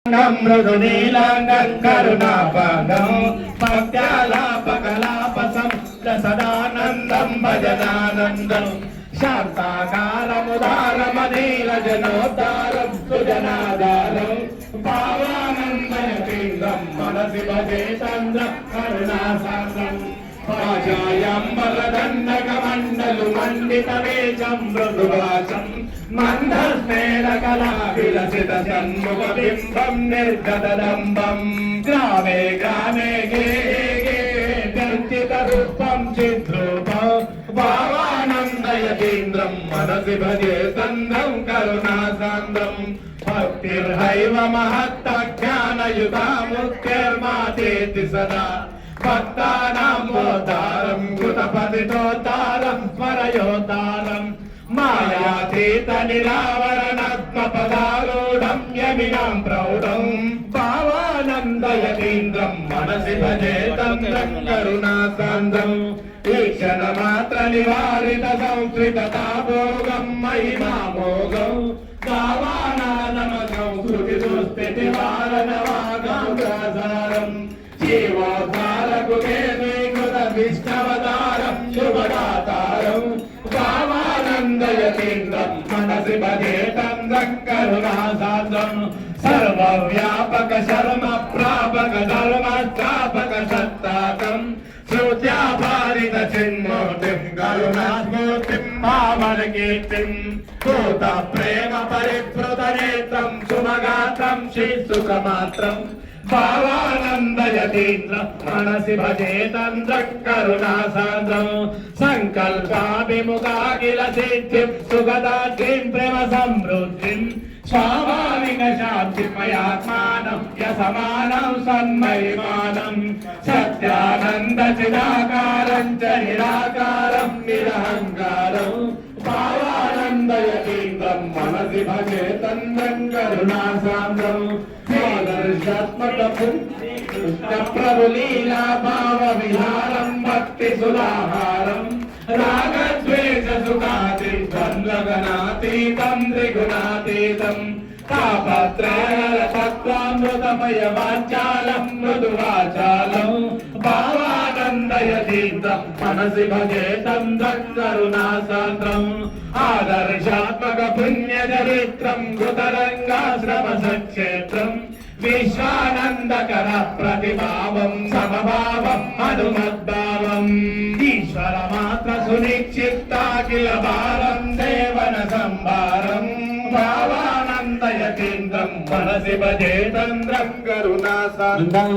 మృదునీలాంగం కరుణాపదం భక్త్యాలాపకలాపసం సదానందం భజనానందం శాంతాకారముదారమనీలజనోద్ధారం సుజనాధారం భావానందయపీంద్రం మనసి భజే చంద్రం కరుణాసాంద్రం పాశాయంబలదండకమండలు మండితవేచం మృదువాచం మందస్మేళకలావిలసిత షణ్ముఖబింబం నిర్గతదంబం గ్రామే గ్రామే గే గే చర్చితరూపం చిద్రూపం భావానందయతీంద్రం మనసి భజే సంద్రం కరుణాసాంద్రం భక్తిర్హైవ మహత్తజ్ఞానయుతా ముక్తిర్మాతేతి సదా భక్తానాం మోదారం కృతపతితోతారం స్మరయోతారం మాయాతీత నిరావరణాత్మ పదారూఢం యమినాం ప్రౌఢం భావానందయతీంద్రం మనసి భజే తంద్రం కరుణాసాంద్రం ఈక్షణ మాత్ర నివారిత సంస్కృత తాభోగం మహిమామోగం భావానానమకం శృతి దుస్థితి వారణ వాగం ప్రసారం జీవోద్ధారకు కేంద్రీకృత విష్ణవతారం శుభదాతారం భావానందయతీంద్రం మనసి భజే తంద్రం కరుణాసాంద్రం సర్వవ్యాపక శర్మ ప్రాపక ధర్మ స్థాపక సత్తాకం శ్రుత్యాపారిత చిన్మూర్తిం కరుణాస్మూర్తిం భావనకీర్తిం భూత ప్రేమ పరిప్లుత నేత్రం సుమగాత్రం శ్రీసుఖమాత్రం భావానందయతీంద్రం మనసి భజే తంద్రం కరుణాసాంద్రం సంకల్పాభిముఖాఖిల సిద్ధిం సుగదాద్రిం ప్రేమ సమృద్ధిం స్వాభావిక శాంతిమయాత్మానం యసమానం సన్మహిమానం సత్యానంద చిదాకారం చ నిరాకారం నిరహంకారం భావానందయతీంద్రం మనసి భజే తంద్రం కరుణాసాంద్రం ఆదర్శాత్మక కృష్ణ ప్రభు లీలా భావ విహారం భక్తి సుధాహారం రాగద్వేష సుఖాతి ద్వంద్వగణాతీతం త్రిగుణాతీతం తాపత్రయ తత్వామృతమయ వాచాలం మృదువాచాలం భావానందయతీంద్రం మనసి భజే తంద్రం కరుణాసాంద్రం ఆదర్శాత్మక పుణ్య చరిత్రం కృతరంగాశ్రమ సక్షేత్రం విశ్వానందకర ప్రతిభావం సమభావం హనుమద్భావం ఈశ్వర మాత్ర సునిక్షిప్తాఖిల భారం దేవన సంభారం భావానందయతీంద్రం మనసి భజే తంద్రం కరుణాసాంద్రం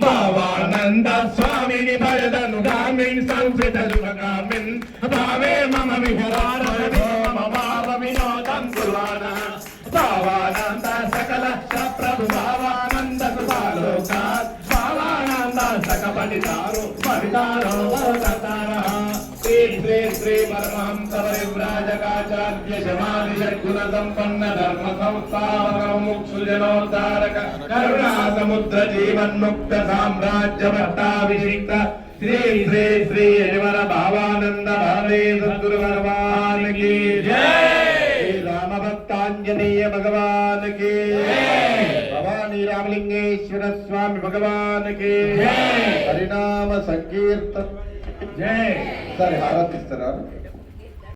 భావానంద స్వామిని భజదను గామిన్ సంస్కృత శుభగామిన్ భావే మమ విహరారమే మమ భావ వినోదం కుర్వాణ భావానంద సకల ప్రభు భావానంద కృపాలోకాత్ భావానంద సక పఠితారో పఠితారో భవతారః శ్రీ శ్రీ శ్రీ పరమహంస పరివ్రాజకాచార్య శమాది షడ్గుణ సంపన్న ధర్మ సంస్థాపక ముక్షుజనోద్ధారక కరుణా సముద్ర జీవన్ముక్త సామ్రాజ్య భట్టాభిషిక్త శ్రీ శ్రీ శ్రీ యతివర భావానంద భావే సద్గురు భగవాన్ కీ జై रामभक्तांजनेय भगवान के भवानी रामलिंगेश्वर स्वामी भगवान के हरिनाम संकीर्तन जय सर हारत इस तरह